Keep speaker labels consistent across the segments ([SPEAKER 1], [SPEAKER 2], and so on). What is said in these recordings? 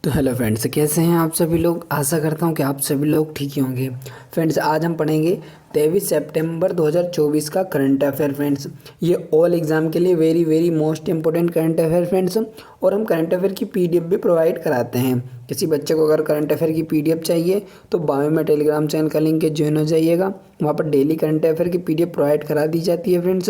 [SPEAKER 1] तो hello friends, कैसे हैं आप सभी लोग। आशा करता हूं कि आप सभी लोग ठीक ही होंगे। फ्रेंड्स, आज हम पढ़ेंगे 23 सितंबर 2024 का करंट अफेयर। फ्रेंड्स, ये ऑल एग्जाम के लिए very very most important current affair friends. और हम करंट अफेयर की पीडीएफ भी प्रोवाइड कराते हैं। किसी बच्चे को अगर करंट अफेयर की पीडीएफ चाहिए तो बायो में टेलीग्राम चैनल का लिंक है, ज्वाइन हो जाइएगा। वहाँ पर डेली करंट अफेयर की पीडीएफ प्रोवाइड करा दी जाती है फ्रेंड्स।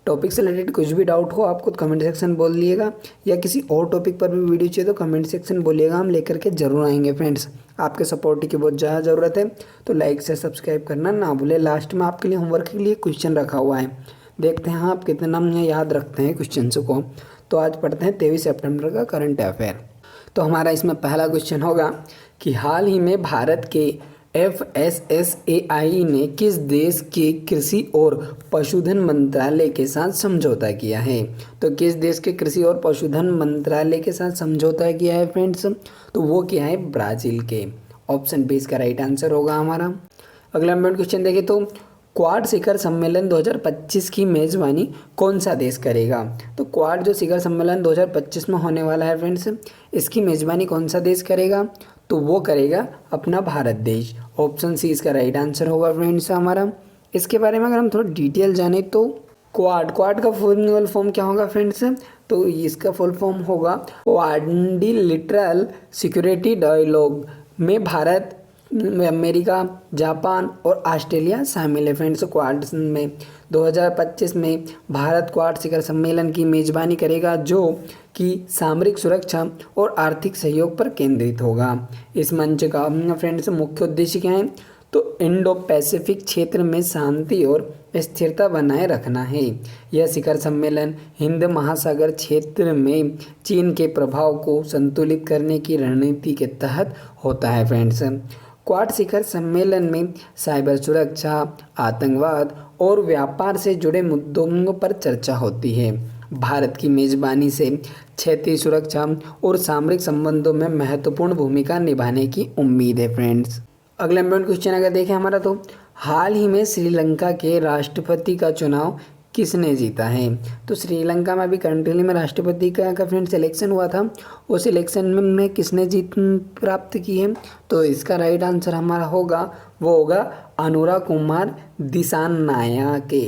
[SPEAKER 1] टॉपिक से रिलेटेड कुछ भी डाउट हो आपको तो कमेंट सेक्शन बोल दिएगा, या किसी और टॉपिक पर भी वीडियो चाहिए तो कमेंट सेक्शन बोलिएगा, हम लेकर के जरूर आएंगे फ्रेंड्स। आपके सपोर्ट की बहुत ज़्यादा ज़रूरत है, तो लाइक से सब्सक्राइब करना ना भूले। लास्ट में आपके लिए होमवर्क के लिए क्वेश्चन रखा हुआ है, देखते हैं आप कितना याद रखते हैं क्वेश्चन को। तो आज पढ़ते हैं 23 सितंबर का करंट अफेयर। तो हमारा इसमें पहला क्वेश्चन होगा कि हाल ही में भारत के FSSAI ने किस देश के कृषि और पशुधन मंत्रालय के साथ समझौता किया है। तो किस देश के कृषि और पशुधन मंत्रालय के साथ समझौता किया है फ्रेंड्स, तो वो क्या है, ब्राज़ील के। ऑप्शन बी इसका राइट आंसर होगा हमारा। अगला क्वेश्चन देखें तो क्वाड शिखर सम्मेलन 2025 की मेज़बानी कौन सा देश करेगा। तो क्वाड जो शिखर सम्मेलन 2025 में होने वाला है फ्रेंड्स, इसकी मेज़बानी कौन सा देश करेगा, तो वो करेगा अपना भारत देश। ऑप्शन सी इसका राइट आंसर होगा फ्रेंड्स हमारा। इसके बारे में अगर हम थोड़ा डिटेल जाने तो क्वाड का फुल फॉर्म क्या होगा फ्रेंड्स, तो इसका फुल फॉर्म होगा क्वाड्रिलेटरल सिक्योरिटी डायलॉग में भारत, अमेरिका, जापान और ऑस्ट्रेलिया शामिल है फ्रेंड्स। क्वाड में 2025 में भारत क्वाड शिखर सम्मेलन की मेज़बानी करेगा, जो कि सामरिक सुरक्षा और आर्थिक सहयोग पर केंद्रित होगा। इस मंच का फ्रेंड्स मुख्य उद्देश्य क्या है, तो इंडो पैसिफिक क्षेत्र में शांति और स्थिरता बनाए रखना है। यह शिखर सम्मेलन हिंद महासागर क्षेत्र में चीन के प्रभाव को संतुलित करने की रणनीति के तहत होता है फ्रेंड्स। क्वाड शिखर सम्मेलन में साइबर सुरक्षा, आतंकवाद और व्यापार से जुड़े मुद्दों पर चर्चा होती है। भारत की मेज़बानी से क्षेत्रीय सुरक्षा और सामरिक संबंधों में महत्वपूर्ण भूमिका निभाने की उम्मीद है फ्रेंड्स। अगला क्वेश्चन अगर देखें हमारा, तो हाल ही में श्रीलंका के राष्ट्रपति का चुनाव किसने जीता है। तो श्रीलंका में अभी करंटली में राष्ट्रपति का फ्रेंड सिलेक्शन हुआ था, उस सिलेक्शन में किसने जीत प्राप्त की है, तो इसका राइट आंसर हमारा होगा, वो होगा अनुरा कुमार दिसानायके।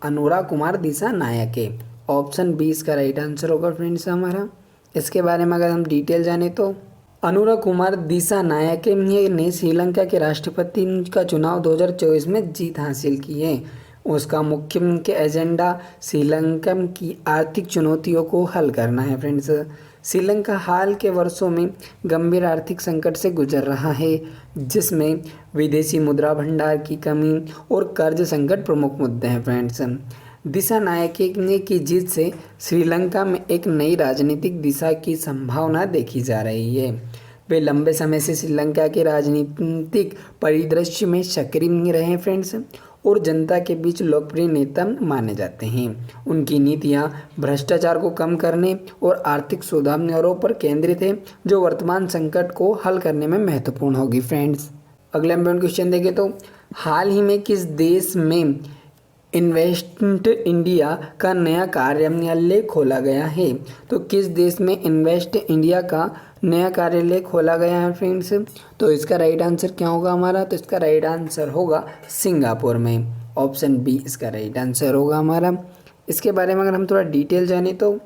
[SPEAKER 1] अनुरा कुमार दिसानायके, ऑप्शन बी इसका राइट आंसर होगा फ्रेंड्स हमारा। इसके बारे में अगर हम डिटेल जाने तो अनुरा कुमार दिसानायके ने श्रीलंका के राष्ट्रपति का चुनाव 2024 में जीत हासिल की है। उसका मुख्य एजेंडा श्रीलंका की आर्थिक चुनौतियों को हल करना है फ्रेंड्स। श्रीलंका हाल के वर्षों में गंभीर आर्थिक संकट से गुजर रहा है, जिसमें विदेशी मुद्रा भंडार की कमी और कर्ज संकट प्रमुख मुद्दे हैं फ्रेंड्स। दिसानायके की जीत से श्रीलंका में एक नई राजनीतिक दिशा की संभावना देखी जा रही है। वे लंबे समय से श्रीलंका के राजनीतिक परिदृश्य में सक्रिय रहे फ्रेंड्स और जनता के बीच लोकप्रिय नेता माने जाते हैं। उनकी नीतियां भ्रष्टाचार को कम करने और आर्थिक सुधारों पर केंद्रित है, जो वर्तमान संकट को हल करने में महत्वपूर्ण होगी फ्रेंड्स। अगला क्वेश्चन देखें तो हाल ही में किस देश में इन्वेस्ट इंडिया का नया कार्यालय खोला गया है। तो किस देश में इन्वेस्ट इंडिया का नया कार्यालय खोला गया है फ्रेंड्स, तो इसका राइट आंसर क्या होगा हमारा, तो इसका राइट आंसर होगा सिंगापुर में। ऑप्शन बी इसका राइट आंसर होगा हमारा। इसके बारे में अगर हम थोड़ा डिटेल जाने तो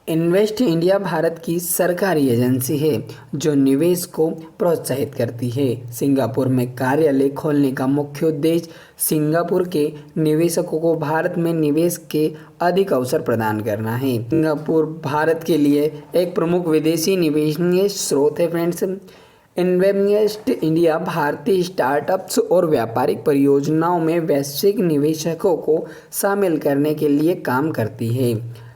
[SPEAKER 1] इन्वेस्ट इंडिया भारत की सरकारी एजेंसी है जो निवेश को प्रोत्साहित करती है। सिंगापुर में कार्यालय खोलने का मुख्य उद्देश्य सिंगापुर के निवेशकों को भारत में निवेश के अधिक अवसर प्रदान करना है। सिंगापुर भारत के लिए एक प्रमुख विदेशी निवेश स्रोत है फ्रेंड्स। इन्वेस्ट इंडिया भारतीय स्टार्टअप्स और व्यापारिक परियोजनाओं में वैश्विक निवेशकों को शामिल करने के लिए काम करती है।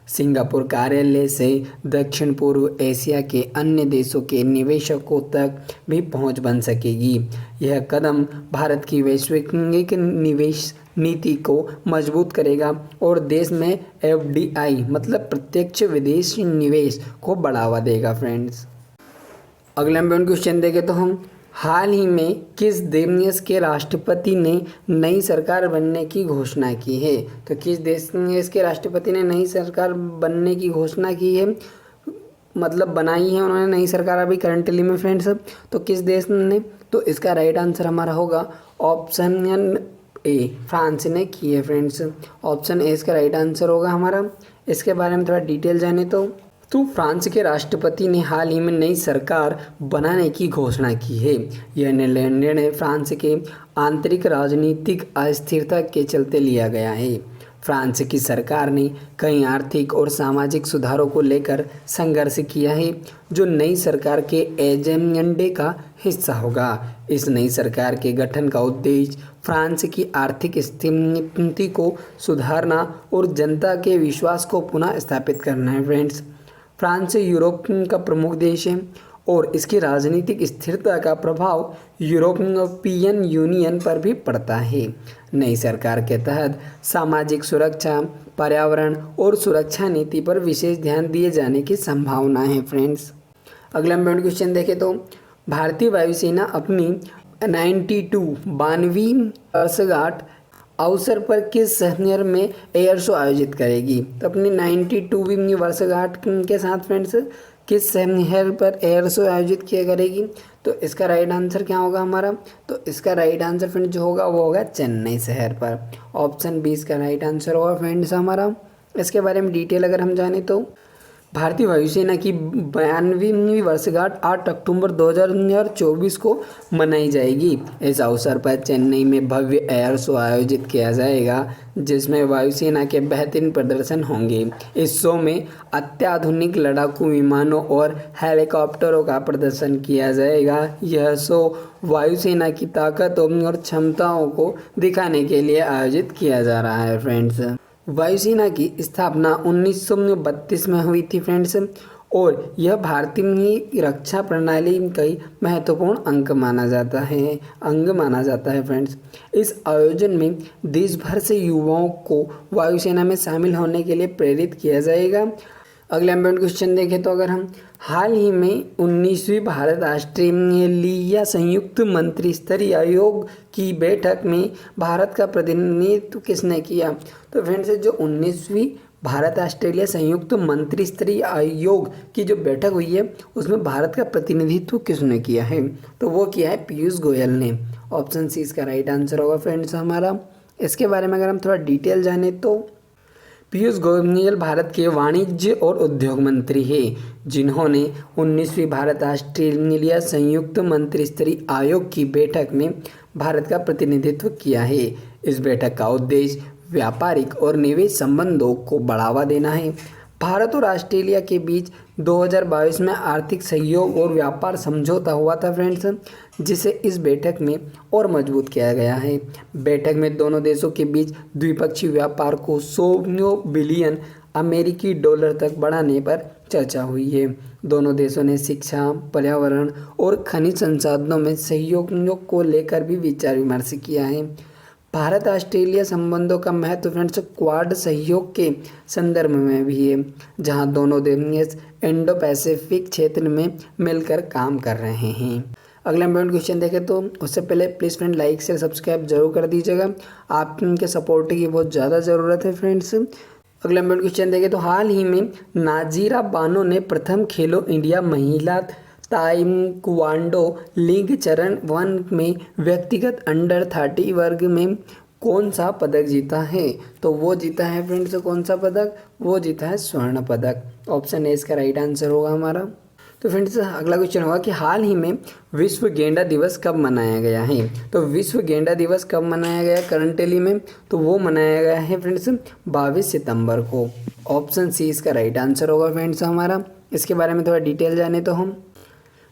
[SPEAKER 1] सिंगापुर कार्यालय से दक्षिण पूर्व एशिया के अन्य देशों के निवेशकों तक भी पहुंच बन सकेगी। यह कदम भारत की वैश्विक निवेश नीति को मजबूत करेगा और देश में FDI मतलब प्रत्यक्ष विदेशी निवेश को बढ़ावा देगा फ्रेंड्स। अगला क्वेश्चन देखें तो हम हाल ही में किस देश के राष्ट्रपति ने नई सरकार बनने की घोषणा की है। तो किस देश के राष्ट्रपति ने नई सरकार बनने की घोषणा की है, मतलब बनाई है उन्होंने नई सरकार अभी करंटली में फ्रेंड्स। तो किस देश ने? तो इसका राइट आंसर हमारा होगा ऑप्शन ए, फ्रांस ने की है फ्रेंड्स। ऑप्शन ए इसका राइट आंसर होगा हमारा। इसके बारे में थोड़ा डिटेल जाने तो फ्रांस के राष्ट्रपति ने हाल ही में नई सरकार बनाने की घोषणा की है। यह निर्णय फ्रांस के आंतरिक राजनीतिक अस्थिरता के चलते लिया गया है। फ्रांस की सरकार ने कई आर्थिक और सामाजिक सुधारों को लेकर संघर्ष किया है, जो नई सरकार के एजेंडे का हिस्सा होगा। इस नई सरकार के गठन का उद्देश्य फ्रांस की आर्थिक स्थिति को सुधारना और जनता के विश्वास को पुनः स्थापित करना है फ्रेंड्स। फ्रांस यूरोप का प्रमुख देश है और इसकी राजनीतिक स्थिरता का प्रभाव यूरोपियन यूनियन पर भी पड़ता है। नई सरकार के तहत सामाजिक सुरक्षा, पर्यावरण और सुरक्षा नीति पर विशेष ध्यान दिए जाने की संभावना है फ्रेंड्स। अगला इम्पोर्टेंट क्वेश्चन देखें तो भारतीय वायुसेना अपनी 92वीं वर्षगांठ अवसर पर किस शहर में एयर शो आयोजित करेगी? तो अपनी 92वीं वर्षगांठ के साथ फ्रेंड्स किस शहर पर एयर शो आयोजित किया करेगी? तो इसका राइट आंसर क्या होगा हमारा? तो इसका राइट आंसर फ्रेंड्स जो होगा वो होगा चेन्नई शहर पर। ऑप्शन बी इसका राइट आंसर होगा फ्रेंड्स हमारा। इसके बारे में डिटेल अगर हम जाने तो भारतीय वायुसेना की 92वीं वर्षगांठ 8 अक्टूबर 2024 को मनाई जाएगी। इस अवसर पर चेन्नई में भव्य एयर शो आयोजित किया जाएगा, जिसमें वायुसेना के बेहतरीन प्रदर्शन होंगे। इस शो में अत्याधुनिक लड़ाकू विमानों और हेलीकॉप्टरों का प्रदर्शन किया जाएगा। यह शो वायुसेना की ताकत और क्षमताओं को दिखाने के लिए आयोजित किया जा रहा है फ्रेंड्स। वायुसेना की स्थापना 1932 में हुई थी फ्रेंड्स और यह भारतीय रक्षा प्रणाली का महत्वपूर्ण अंग माना जाता है फ्रेंड्स। इस आयोजन में देश भर से युवाओं को वायुसेना में शामिल होने के लिए प्रेरित किया जाएगा। अगला इम्पोर्टेंट क्वेश्चन देखें तो अगर हम हाल ही में 19वीं भारत ऑस्ट्रेलिया संयुक्त मंत्री स्तरीय आयोग की बैठक में भारत का प्रतिनिधित्व किसने किया? तो फ्रेंड्स जो 19वीं भारत ऑस्ट्रेलिया संयुक्त मंत्री स्तरीय आयोग की जो बैठक हुई है उसमें भारत का प्रतिनिधित्व किसने किया है? तो वो किया है पीयूष गोयल ने। ऑप्शन सी इसका राइट आंसर होगा फ्रेंड्स हमारा। इसके बारे में अगर हम थोड़ा डिटेल जाने तो पीयूष गोयल भारत के वाणिज्य और उद्योग मंत्री हैं, जिन्होंने 19वीं भारत ऑस्ट्रेलिया संयुक्त मंत्री स्तरीय आयोग की बैठक में भारत का प्रतिनिधित्व किया है। इस बैठक का उद्देश्य व्यापारिक और निवेश संबंधों को बढ़ावा देना है। भारत और ऑस्ट्रेलिया के बीच 2022 में आर्थिक सहयोग और व्यापार समझौता हुआ था फ्रेंड्स, जिसे इस बैठक में और मजबूत किया गया है। बैठक में दोनों देशों के बीच द्विपक्षीय व्यापार को 100 बिलियन अमेरिकी डॉलर तक बढ़ाने पर चर्चा हुई है। दोनों देशों ने शिक्षा, पर्यावरण और खनिज संसाधनों में सहयोग को लेकर भी विचार विमर्श किया है। भारत ऑस्ट्रेलिया संबंधों का महत्व फ्रेंड्स क्वाड सहयोग के संदर्भ में भी है, जहां दोनों देश इंडो पैसिफिक क्षेत्र में मिलकर काम कर रहे हैं। अगला इम्पोर्टेंट क्वेश्चन देखें तो उससे पहले please friend like share subscribe जरूर कर दीजिएगा, आपके सपोर्ट की बहुत ज़्यादा ज़रूरत है फ्रेंड्स। अगला इम्पोर्टेंट क्वेश्चन देखें तो हाल ही में नाजीरा बानो ने प्रथम खेलो इंडिया महिला ताइक्वांडो लीग चरण 1 में व्यक्तिगत अंडर 30 वर्ग में कौन सा पदक जीता है? तो वो जीता है फ्रेंड्स कौन सा पदक? वो जीता है स्वर्ण पदक। ऑप्शन ए इसका राइट आंसर होगा हमारा। तो फ्रेंड्स अगला क्वेश्चन होगा कि हाल ही में विश्व गेंडा दिवस कब मनाया गया है? तो विश्व गेंडा दिवस कब मनाया गया करंटली में? तो वो मनाया गया है फ्रेंड्स 22 सितंबर को। ऑप्शन सी इसका राइट आंसर होगा फ्रेंड्स हमारा। इसके बारे में थोड़ा डिटेल जाने तो हम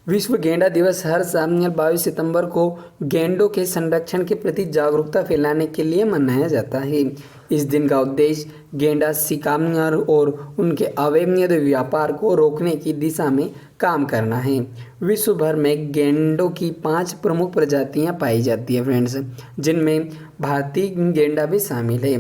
[SPEAKER 1] विश्व गेंडा दिवस हर साल 22 सितंबर को गेंडों के संरक्षण के प्रति जागरूकता फैलाने के लिए मनाया जाता है। इस दिन का उद्देश्य गेंडा शिकार और उनके अवैध व्यापार को रोकने की दिशा में काम करना है। विश्व भर में गेंडों की 5 प्रमुख प्रजातियां पाई जाती है फ्रेंड्स, जिनमें भारतीय गेंडा भी शामिल है।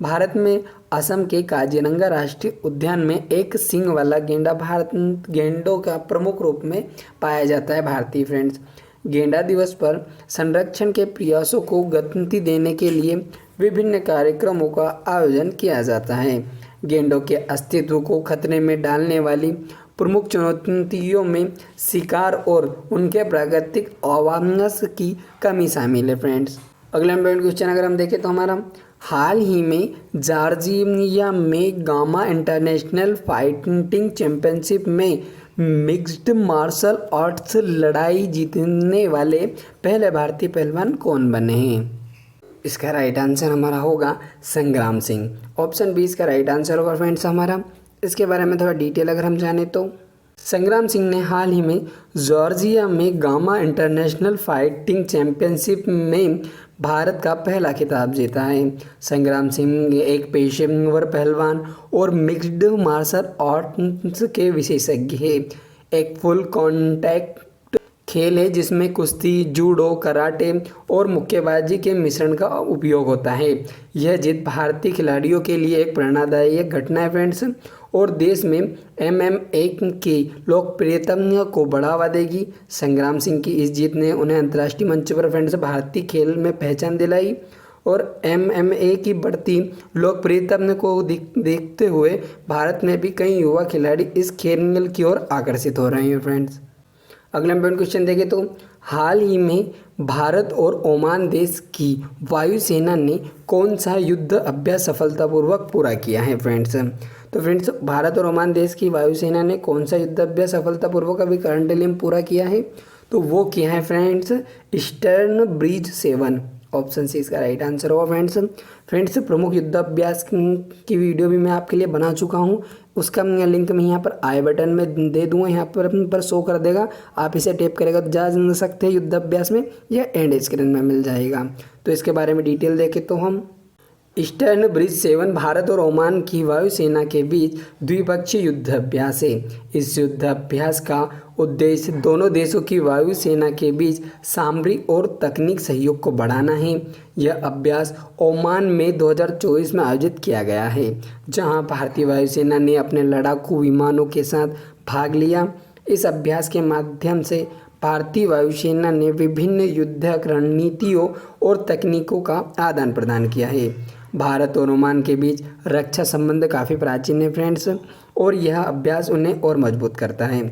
[SPEAKER 1] भारत में असम के काजीरंगा राष्ट्रीय उद्यान में एक सींग वाला गेंडा भारत गेंडों का प्रमुख रूप में पाया जाता है भारतीय फ्रेंड्स। गेंडा दिवस पर संरक्षण के प्रयासों को गति देने के लिए विभिन्न कार्यक्रमों का आयोजन किया जाता है। गेंडों के अस्तित्व को खतरे में डालने वाली प्रमुख चुनौतियों में शिकार और उनके प्राकृतिक आवास की कमी शामिल है फ्रेंड्स। अगला इम्पोर्टेंट क्वेश्चन अगर हम देखें तो हमारा हाल ही में जॉर्जिया में गामा इंटरनेशनल फाइटिंग चैंपियनशिप में मिक्स्ड मार्शल आर्ट्स लड़ाई जीतने वाले पहले भारतीय पहलवान कौन बने हैं? इसका राइट आंसर हमारा होगा संग्राम सिंह। ऑप्शन बी इसका राइट आंसर होगा फ्रेंड्स हमारा। इसके बारे में थोड़ा डिटेल अगर हम जाने तो संग्राम सिंह ने हाल ही में जॉर्जिया में गामा इंटरनेशनल फाइटिंग चैंपियनशिप में भारत का पहला खिताब जीता है। संग्राम सिंह एक पेशेवर पहलवान और मिक्स्ड मार्शल आर्ट्स के विशेषज्ञ हैं। एक फुल कॉन्टैक्ट खेल है जिसमें कुश्ती, जूडो, कराटे और मुक्केबाजी के मिश्रण का उपयोग होता है। यह जीत भारतीय खिलाड़ियों के लिए एक प्रेरणादायक घटना है फ्रेंड्स और देश में MMA की लोकप्रियता को बढ़ावा देगी। संग्राम सिंह की इस जीत ने उन्हें अंतर्राष्ट्रीय मंच पर फ्रेंड्स भारतीय खेल में पहचान दिलाई और MMA की बढ़ती लोकप्रियता को देखते हुए भारत में भी कई युवा खिलाड़ी इस खेल की ओर आकर्षित हो रहे हैं फ्रेंड्स। अगला इम्पोर्टेंट क्वेश्चन देखें तो हाल ही में भारत और ओमान देश की वायुसेना ने कौन सा युद्ध अभ्यास सफलतापूर्वक पूरा किया है फ्रेंड्स? तो फ्रेंड्स भारत और ओमान देश की वायुसेना ने कौन सा युद्ध अभ्यास सफलतापूर्वक अभी करंटली में पूरा किया है? तो वो किया है friends eastern bridge 7। Option C इसका राइट आंसर होगा फ्रेंड्स प्रमुख युद्ध अभ्यास की वीडियो भी मैं आपके लिए बना चुका हूँ। उसका लिंक मैं यहाँ पर आई बटन में दे दूँगा, यहाँ पर शो कर देगा। आप इसे टैप करेगा तो जा सकते हैं युद्ध अभ्यास में या एंड स्क्रीन में मिल जाएगा। तो इसके बारे में डिटेल देखें तो हम ईस्टर्न ब्रिज 7 भारत और ओमान की वायुसेना के बीच द्विपक्षीय युद्ध अभ्यास है। इस युद्ध अभ्यास का उद्देश्य दोनों देशों की वायुसेना के बीच सामरिक और तकनीक सहयोग को बढ़ाना है। यह अभ्यास ओमान में 2024 में आयोजित किया गया है, जहां भारतीय वायुसेना ने अपने लड़ाकू विमानों के साथ भाग लिया। इस अभ्यास के माध्यम से भारतीय वायुसेना ने विभिन्न युद्ध रणनीतियों और तकनीकों का आदान प्रदान किया है। भारत और ओमान के बीच रक्षा संबंध काफ़ी प्राचीन है फ्रेंड्स और यह अभ्यास उन्हें और मजबूत करता है।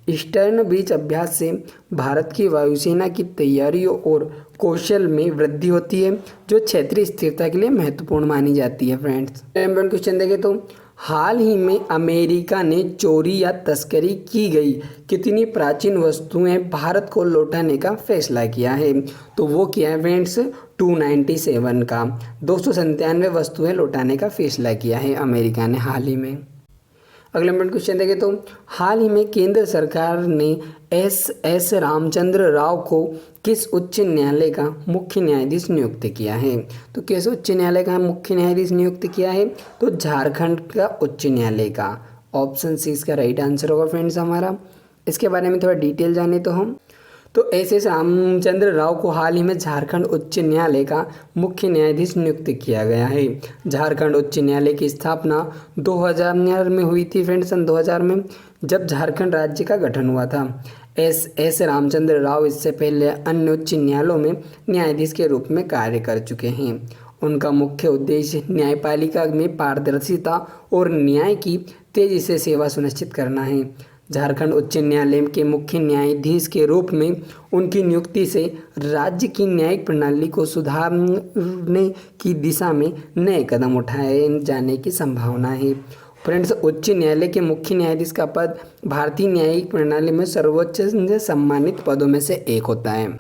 [SPEAKER 1] ईस्टर्न ब्रिज अभ्यास से भारत की वायुसेना की तैयारियों और कौशल में वृद्धि होती है, जो क्षेत्रीय स्थिरता के लिए महत्वपूर्ण मानी जाती है फ्रेंड्स। इम्पोर्टेंट क्वेश्चन देखें तो हाल ही में अमेरिका ने चोरी या तस्करी की गई कितनी प्राचीन वस्तुएं भारत को लौटाने का फैसला किया है? तो वो किया है फ्रेंड्स 297 का 297 वस्तुएं लौटाने का फैसला किया है अमेरिका ने हाल ही में। अगला इम्पोर्टेंट क्वेश्चन देखें तो हाल ही में केंद्र सरकार ने एस रामचंद्र राव को किस उच्च न्यायालय का मुख्य न्यायाधीश नियुक्त किया है? तो किस उच्च न्यायालय का मुख्य न्यायाधीश नियुक्त किया है? तो झारखंड का उच्च न्यायालय का। ऑप्शन सी इसका राइट आंसर होगा फ्रेंड्स हमारा। इसके बारे में थोड़ा डिटेल जाने तो हम एस रामचंद्र राव को हाल ही में झारखंड उच्च न्यायालय का मुख्य न्यायाधीश नियुक्त किया गया है। झारखंड उच्च न्यायालय की स्थापना 2000 में हुई थी फ्रेंड्स, सन 2000 में, जब झारखंड राज्य का गठन हुआ था। एस रामचंद्र राव इससे पहले अन्य उच्च न्यायालयों में न्यायाधीश के रूप में कार्य कर चुके हैं। उनका मुख्य उद्देश्य न्यायपालिका में पारदर्शिता और न्याय की तेजी से सेवा सुनिश्चित करना है। झारखंड उच्च न्यायालय के मुख्य न्यायाधीश के रूप में उनकी नियुक्ति से राज्य की न्यायिक प्रणाली को सुधारने की दिशा में नए कदम उठाए जाने की संभावना है। फ्रेंड्स उच्च न्यायालय के मुख्य न्यायाधीश का पद भारतीय न्यायिक प्रणाली में सर्वोच्च सम्मानित पदों में से एक होता है।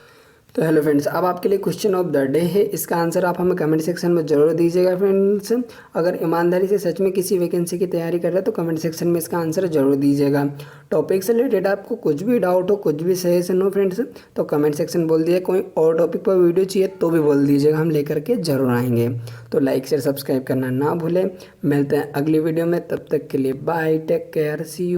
[SPEAKER 1] तो हेलो फ्रेंड्स, अब आपके लिए क्वेश्चन ऑफ द डे है। इसका आंसर आप हमें कमेंट सेक्शन में जरूर दीजिएगा फ्रेंड्स। अगर ईमानदारी से सच में किसी वैकेंसी की तैयारी कर रहे हैं तो कमेंट सेक्शन में इसका आंसर जरूर दीजिएगा। टॉपिक से रिलेटेड आपको कुछ भी डाउट हो, कुछ भी सजेशन हो फ्रेंड्स, तो कमेंट सेक्शन बोल दीजिए। कोई और टॉपिक पर वीडियो चाहिए तो भी बोल दीजिएगा, हम लेकर के जरूर आएंगे। तो लाइक शेयर सब्सक्राइब करना ना भूलें। मिलते हैं अगली वीडियो में, तब तक के लिए bye, take care, see you.